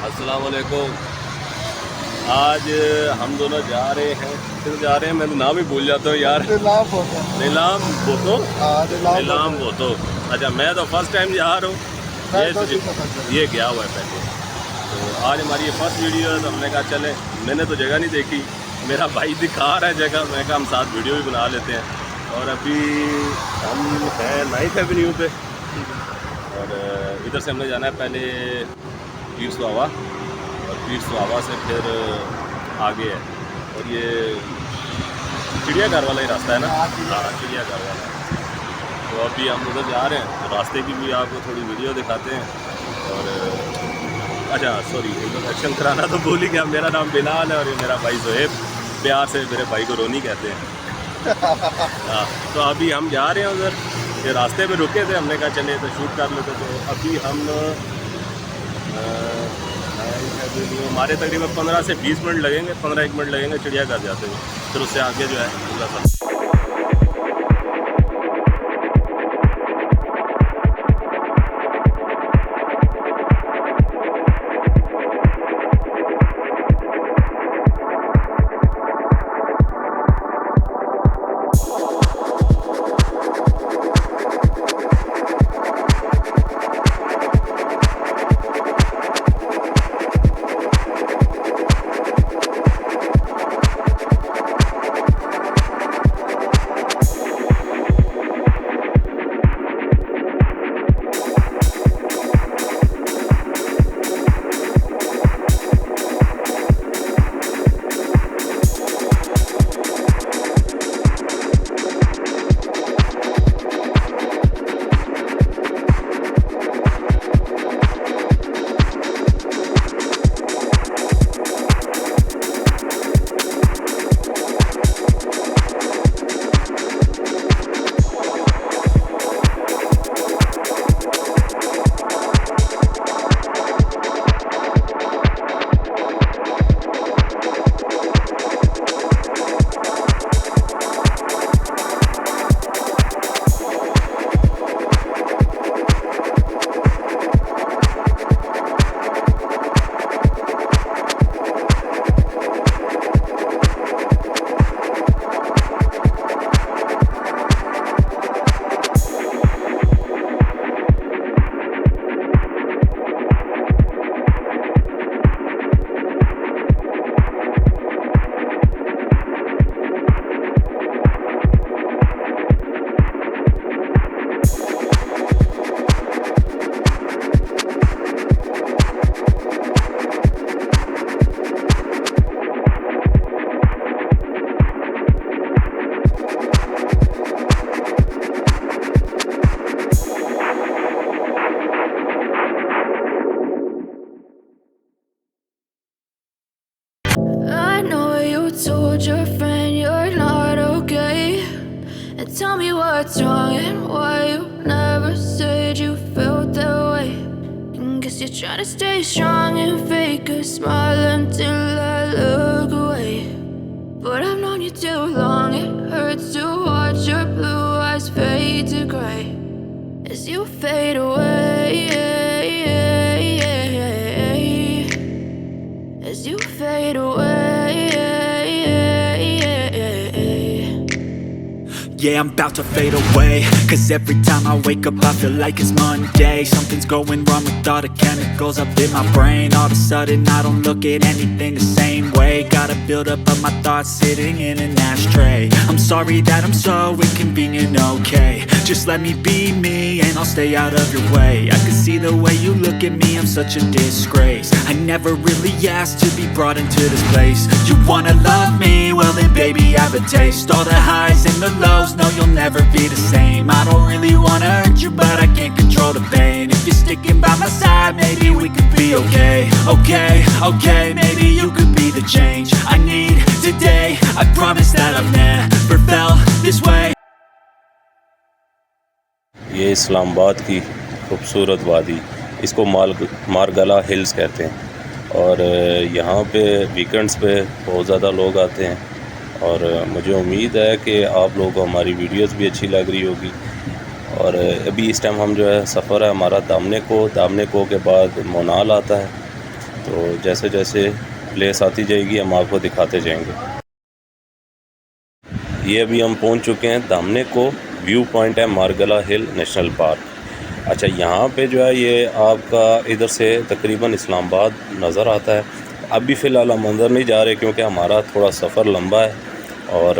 अस्सलाम वालेकुम। आज हम दोनों जा रहे हैं, फिर जा रहे हैं, मैं तो नाम ही भूल जाता हूँ यार। नीलाम भोटो। नीलाम भोटो। नीलाम भोटो। अच्छा, मैं तो फर्स्ट टाइम जा रहा हूँ, ये गया हुआ है पहले। तो आज हमारी ये फर्स्ट वीडियो है, तो हमने कहा चले, मैंने तो जगह नहीं देखी, मेरा भाई दिखा रहा है जगह, मैं कहा हम साथ वीडियो भी बना लेते हैं। और अभी हम हैं 9th एवेन्यू पे, और इधर से हमने जाना है पहले पीर सुहावा, और पीर सुहावा से फिर आगे है, और ये चिड़ियाघर वाला ही रास्ता है ना। हाँ, चिड़ियाघर वाला। तो अभी हम उधर जा रहे हैं, तो रास्ते की भी आपको थोड़ी वीडियो दिखाते हैं। और अच्छा सॉरी, इंट्रोडक्शन कराना तो भूल ही गया, मेरा नाम बिलाल है और ये मेरा भाई जोहेब, प्यार से मेरे भाई को रोनी कहते हैं। हाँ, तो अभी हम जा रहे हैं उधर, ये रास्ते में रुके थे, हमने कहा चले तो शूट कर लेते। तो अभी हम हमारे तकरीबन 15 से 20 मिनट लगेंगे, 15-1 मिनट लगेंगे चिड़ियाघर जाते हुए, फिर उससे आगे जो है पूरा सा। Told your friend you're not okay, and tell me what's wrong and why you never said you felt that way. And guess you're trying to stay strong and fake a smile until I look away. But I've known you too long, it hurts to watch your blue eyes fade to gray as you fade away, as you fade away. Yeah, I'm about to fade away, cause every time I wake up I feel like it's Monday. Something's going wrong with all the chemicals up in my brain. All of a sudden I don't look at anything the same way. Gotta build up of my thoughts sitting in an ashtray. I'm sorry that I'm so inconvenient, okay. Just let me be me and I'll stay out of your way. I can see the way you look at me, I'm such a disgrace. I never really asked to be brought into this place. You wanna love me? Well then baby I have a taste. All the highs and the lows, no you'll never be the same. I don't really wanna hurt you but I can't control the pain. If you're sticking by my side, maybe we could be okay. Okay, maybe you could be the change I need today. I promise that I've never felt this way. ये इस्लामाबाद की खूबसूरत वादी, इसको Margalla hills कहते हैं, और यहाँ पे वीकेंड्स पे बहुत ज़्यादा लोग आते हैं। और मुझे उम्मीद है कि आप लोगों को हमारी वीडियोस भी अच्छी लग रही होगी। और अभी इस टाइम हम जो है सफ़र है हमारा दामने को के बाद मोनाल आता है। तो जैसे जैसे प्लेस आती जाएगी हम आपको दिखाते जाएंगे। ये अभी हम पहुंच चुके हैं दामने को व्यू पॉइंट है मारगला हिल नेशनल पार्क। अच्छा, यहाँ पे जो है ये आपका इधर से तकरीबन इस्लामाबाद नज़र आता है। अभी फ़िलहाल हम अंदर नहीं जा रहे क्योंकि हमारा थोड़ा सफ़र लंबा है, और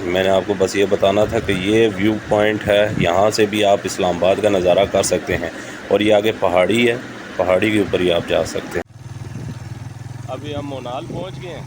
मैंने आपको बस ये बताना था कि ये व्यू पॉइंट है, यहाँ से भी आप इस्लामाबाद का नज़ारा कर सकते हैं, और ये आगे पहाड़ी है, पहाड़ी के ऊपर ही आप जा सकते हैं। अभी हम मोनाल पहुँच गए हैं।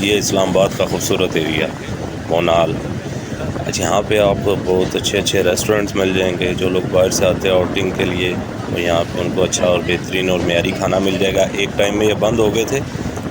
ये इस्लामाबाद का खूबसूरत एरिया मोनाल। अच्छा, यहाँ पे आपको बहुत अच्छे अच्छे रेस्टोरेंट्स मिल जाएंगे। जो लोग बाहर से आते हैं आउटिंग के लिए, तो यहाँ पे उनको अच्छा और बेहतरीन और मेयारी खाना मिल जाएगा। एक टाइम में ये बंद हो गए थे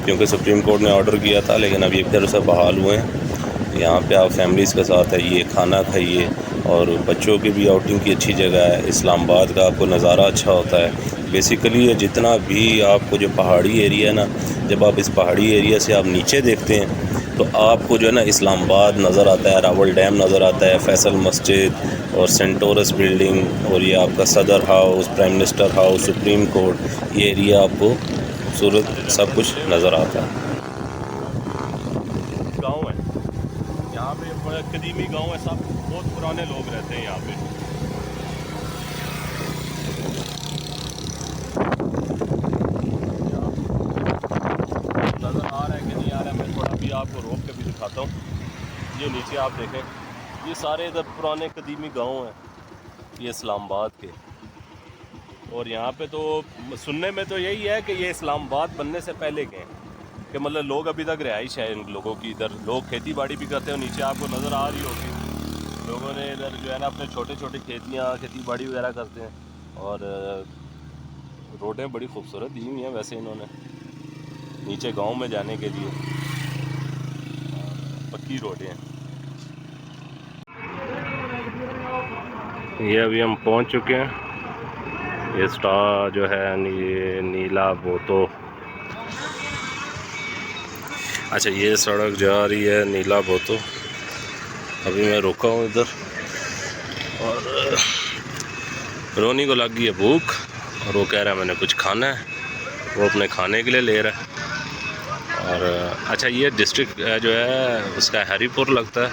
क्योंकि सुप्रीम कोर्ट ने ऑर्डर किया था, लेकिन अब ये फिर से बहाल हुए हैं। यहाँ पे आप फैमिलीज़ के साथ आइए, खाना खाइए, और बच्चों की भी आउटिंग की अच्छी जगह है। इस्लामाबाद का आपको नज़ारा अच्छा होता है। बेसिकली ये जितना भी आपको जो पहाड़ी एरिया है ना, जब आप इस पहाड़ी एरिया से आप नीचे देखते हैं तो आपको जो है ना इस्लामाबाद नज़र आता है, रावल डैम नज़र आता है, फैसल मस्जिद और सेंटोरस बिल्डिंग, और ये आपका सदर house, prime minister house, supreme court, ये एरिया आपको खूबसूरत सब कुछ नज़र आता है। गांव है यहाँ पे, बड़ा कदीमी गांव है, सब बहुत पुराने लोग रहते हैं यहाँ पे। नज़र आ रहा है कि नहीं आ रहा है, मैं थोड़ा भी आपको रोक के भी दिखाता हूँ। ये नीचे आप देखें, ये सारे इधर पुराने कदीमी गांव हैं, ये इस्लामाबाद के। और यहाँ पे तो सुनने में तो यही है कि ये इस्लामाबाद बनने से पहले के हैं, कि मतलब लोग अभी तक रिहाइश है इन लोगों की। इधर लोग खेती बाड़ी भी करते हैं, नीचे आपको नज़र आ रही होगी, लोगों ने इधर जो है ना अपने छोटे छोटे खेतियाँ, खेती बाड़ी वगैरह करते हैं। और रोडें बड़ी खूबसूरत दी हुई हैं वैसे इन्होंने, नीचे गांव में जाने के लिए पक्की रोडें हैं। ये अभी हम पहुंच चुके हैं। ये स्टार जो है नीला बोतो। अच्छा, ये सड़क जा रही है नीला बोतो। अभी मैं रुका हूँ इधर, और रोनी को लग गई है भूख, और वो कह रहा है मैंने कुछ खाना है, वो अपने खाने के लिए ले रहा है। और अच्छा, ये डिस्ट्रिक्ट जो है उसका हरीपुर लगता है,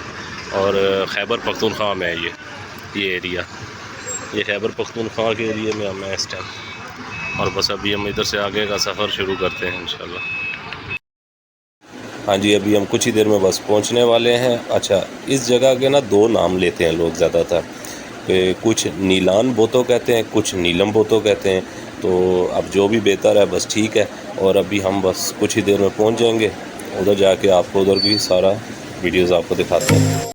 और खैबर पख्तूनख्वा में है ये एरिया। ये खैबर पख्तूनख्वा के एरिया में हम हैं इस टाइम, और बस अभी हम इधर से आगे का सफ़र शुरू करते हैं इंशाल्लाह। हाँ जी, अभी हम कुछ ही देर में बस पहुंचने वाले हैं। अच्छा, इस जगह के ना दो नाम लेते हैं लोग ज़्यादातर, कि कुछ नीलान बोतो कहते हैं, कुछ नीलम बोतो कहते हैं। तो अब जो भी बेहतर है बस ठीक है। और अभी हम बस कुछ ही देर में पहुंच जाएंगे, उधर जाके आपको उधर की सारा वीडियोस आपको दिखाते हैं।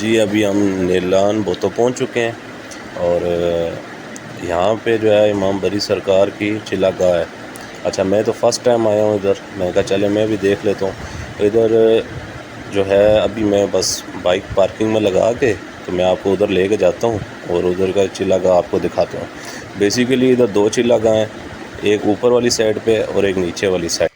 जी अभी हम नीलान भोतो पहुंच चुके हैं और यहाँ पे जो है इमाम बरी सरकार की चिल्ला गाह है। अच्छा मैं तो फ़र्स्ट टाइम आया हूँ इधर, मैं कहा चले मैं भी देख लेता हूँ इधर जो है। अभी मैं बस बाइक पार्किंग में लगा के तो मैं आपको उधर लेके जाता हूँ और उधर का चिल्ला गाह आपको दिखाता हूँ। बेसिकली इधर दो चिल्ला गाह हैं, एक ऊपर वाली साइड पे और एक नीचे वाली साइड।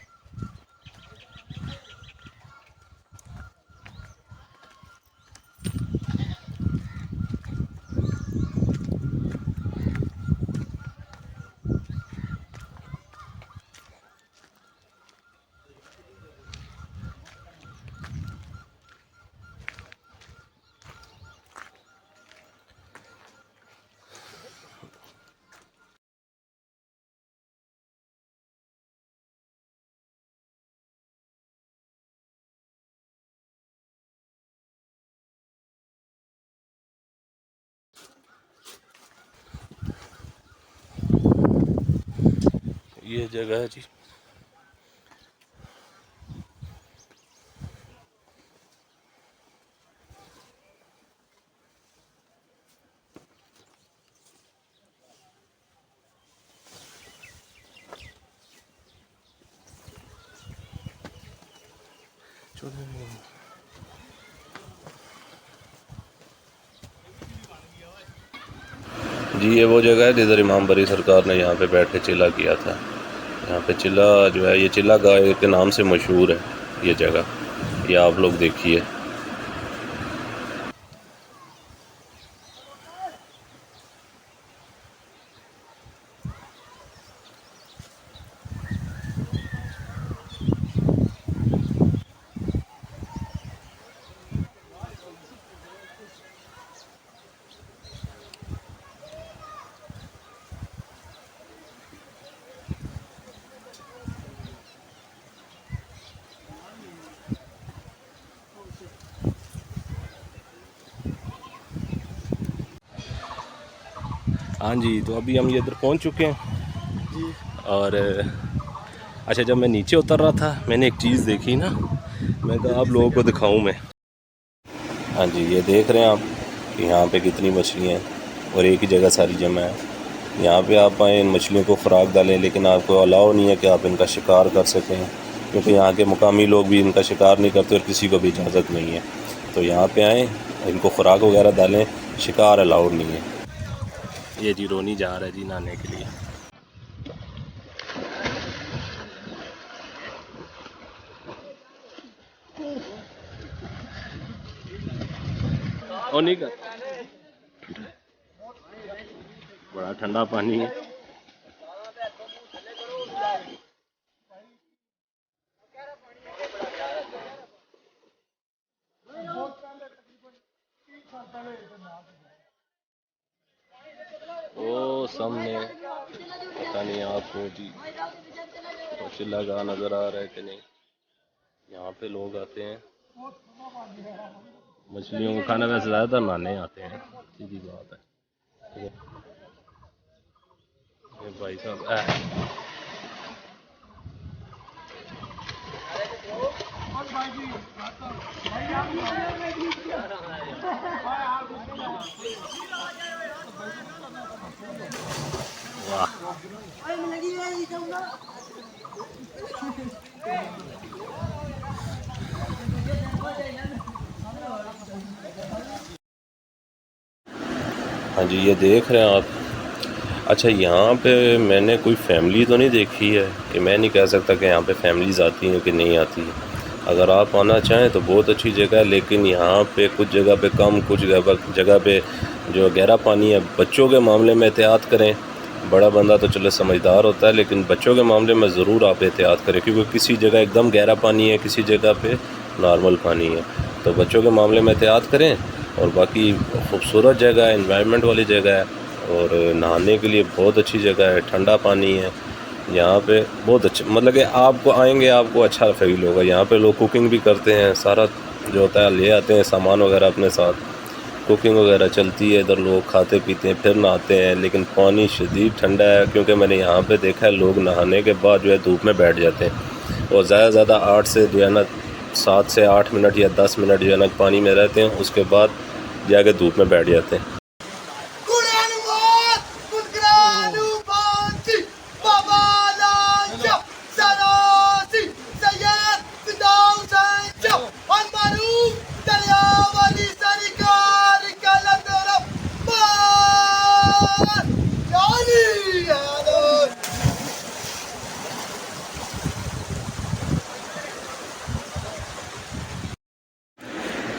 ये जगह है जी। जी ये वो जगह है जिधर इमाम बरी सरकार ने यहाँ पे बैठ के चिल्ला किया था। यहाँ पे चिल्ला जो है, ये चिल्ला गाह के नाम से मशहूर है ये जगह, ये आप लोग देखिए। हाँ जी, तो अभी हम ये इधर पहुँच चुके हैं जी। और अच्छा जब मैं नीचे उतर रहा था मैंने एक चीज़ देखी ना, मैं कहा आप लोगों को दिखाऊं मैं। हाँ जी ये देख रहे हैं आप कि यहाँ पे कितनी मछलियाँ हैं और एक ही जगह सारी जमा है। यहाँ पे आप आए इन मछलियों को खुराक डालें, लेकिन आपको अलाउ नहीं है कि आप इनका शिकार कर सकें, क्योंकि यहाँ के मुकामी लोग भी इनका शिकार नहीं करते और किसी को भी इजाज़त नहीं है। तो यहाँ पे आएँ, इनको खुराक वगैरह डालें, शिकार अलाउड नहीं है। ये जी रोनी जा रहा है जी नहाने के लिए। और नहीं कर, बड़ा ठंडा पानी है। ओ सामने पता नहीं आपको जी चिल्ला गाह नज़र आ रहा है कि नहीं। यहाँ पे लोग आते हैं मछलियों को खाना, वैसे ज़्यादातर नहाने आते हैं, सीधी बात है। ये भाई साहब वाह हाँ जी ये देख रहे हैं आप। अच्छा यहाँ पे मैंने कोई फैमिली तो नहीं देखी है, कि मैं नहीं कह सकता कि यहाँ पे फैमिलीज़ आती हैं कि नहीं आती है। अगर आप आना चाहें तो बहुत अच्छी जगह है, लेकिन यहाँ पे कुछ जगह पे कम, कुछ जगह पे जो गहरा पानी है। बच्चों के मामले में एहतियात करें, बड़ा बंदा तो चलो समझदार होता है, लेकिन बच्चों के मामले में ज़रूर आप एहतियात करें, क्योंकि किसी जगह एकदम गहरा पानी है, किसी जगह पे नॉर्मल पानी है। तो बच्चों के मामले में एहतियात करें। और बाकी खूबसूरत जगह है, एनवायरनमेंट वाली जगह है और नहाने के लिए बहुत अच्छी जगह है, ठंडा पानी है यहाँ पे, बहुत अच्छा। मतलब कि आपको आएंगे आपको अच्छा फील होगा। यहाँ पे लोग कुकिंग भी करते हैं, सारा जो होता है ले आते हैं सामान वगैरह अपने साथ, कुकिंग वगैरह चलती है इधर, लोग खाते पीते हैं फिर नहाते हैं। लेकिन पानी शदीद ठंडा है, क्योंकि मैंने यहाँ पे देखा है लोग नहाने के बाद जो है धूप में बैठ जाते हैं और ज़्यादा 8 से जो है ना 7 से 8 मिनट या 10 मिनट जो है ना पानी में रहते हैं, उसके बाद जाके धूप में बैठ जाते हैं।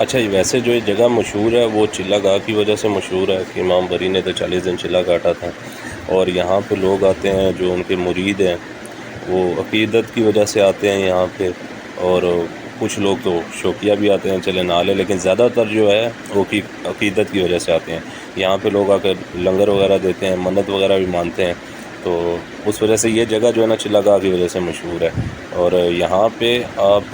अच्छा जी, वैसे जो ये जगह मशहूर है वो चिल्ला गाह की वजह से मशहूर है कि इमाम बरी ने तो 40 दिन चिल्ला काटा था। और यहाँ पे लोग आते हैं जो उनके मुरीद हैं, वो अक़ीदत की वजह से आते हैं यहाँ पे। और कुछ लोग तो शौकिया भी आते हैं, चले ना ले, लेकिन ज़्यादातर जो है वो की अक़ीदत की वजह से आते हैं। यहाँ पे लोग आकर लंगर वगैरह देते हैं, मन्नत वगैरह भी मानते हैं। तो उस वजह से ये जगह जो है ना चिल्ला गाह की वजह से मशहूर है। और यहाँ पे आप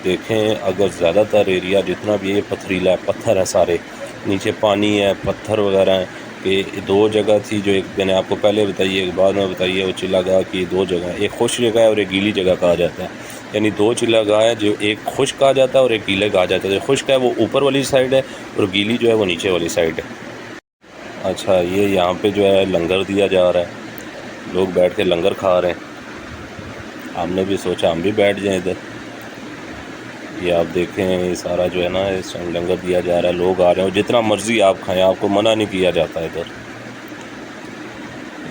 देखें, अगर ज़्यादातर एरिया जितना भी ये पथरीला है, पत्थर है सारे, नीचे पानी है, पत्थर वगैरह हैं। कि 2 जगह थी जो एक मैंने आपको पहले बताई है, एक बाद में बताई है। वो चिल्ला गाह की 2 जगह, एक खुश जगह है और एक गीली जगह कहा जाता है। यानी 2 चिल्ला गाह है, जो एक खुश कहा जाता है और एक गीले कहा जाता है। जो खुश्क है वो ऊपर वाली साइड है और गीली जो है वो नीचे वाली साइड है। अच्छा, ये यहाँ पे जो है लंगर दिया जा रहा है, लोग बैठ के लंगर खा रहे हैं। हमने भी सोचा हम भी बैठ जाएं इधर। ये आप देखें, ये सारा जो है ना इस टाइम लंगर दिया जा रहा है, लोग आ रहे हैं और जितना मर्ज़ी आप खाएं, आपको मना नहीं किया जाता इधर।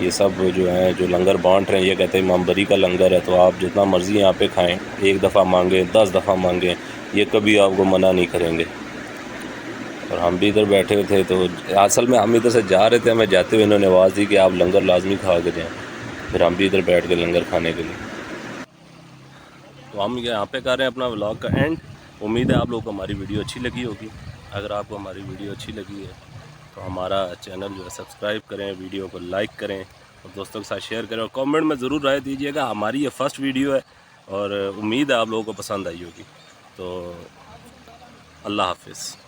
ये सब जो है जो लंगर बांट रहे हैं, ये कहते हैं इमाम बरी का लंगर है, तो आप जितना मर्ज़ी यहाँ पे खाएं, 1 दफ़ा मांगें, 10 दफ़ा मांगें, ये कभी आपको मना नहीं करेंगे। और हम भी इधर बैठे थे, तो असल में हम इधर से जा रहे थे, हमें जाते हुए इन्होंने आवाज़ दी कि आप लंगर लाजमी खा के जाएँ। फिर हम भी इधर बैठ के लंगर खाने के लिए। तो हम यहाँ पे कर रहे हैं अपना व्लॉग का एंड। उम्मीद है आप लोगों को हमारी वीडियो अच्छी लगी होगी। अगर आपको हमारी वीडियो अच्छी लगी है तो हमारा चैनल जो है सब्सक्राइब करें, वीडियो को लाइक करें और दोस्तों के साथ शेयर करें और कमेंट में ज़रूर राय दीजिएगा। हमारी ये फर्स्ट वीडियो है और उम्मीद है आप लोगों को पसंद आई होगी। तो अल्लाह हाफिज़।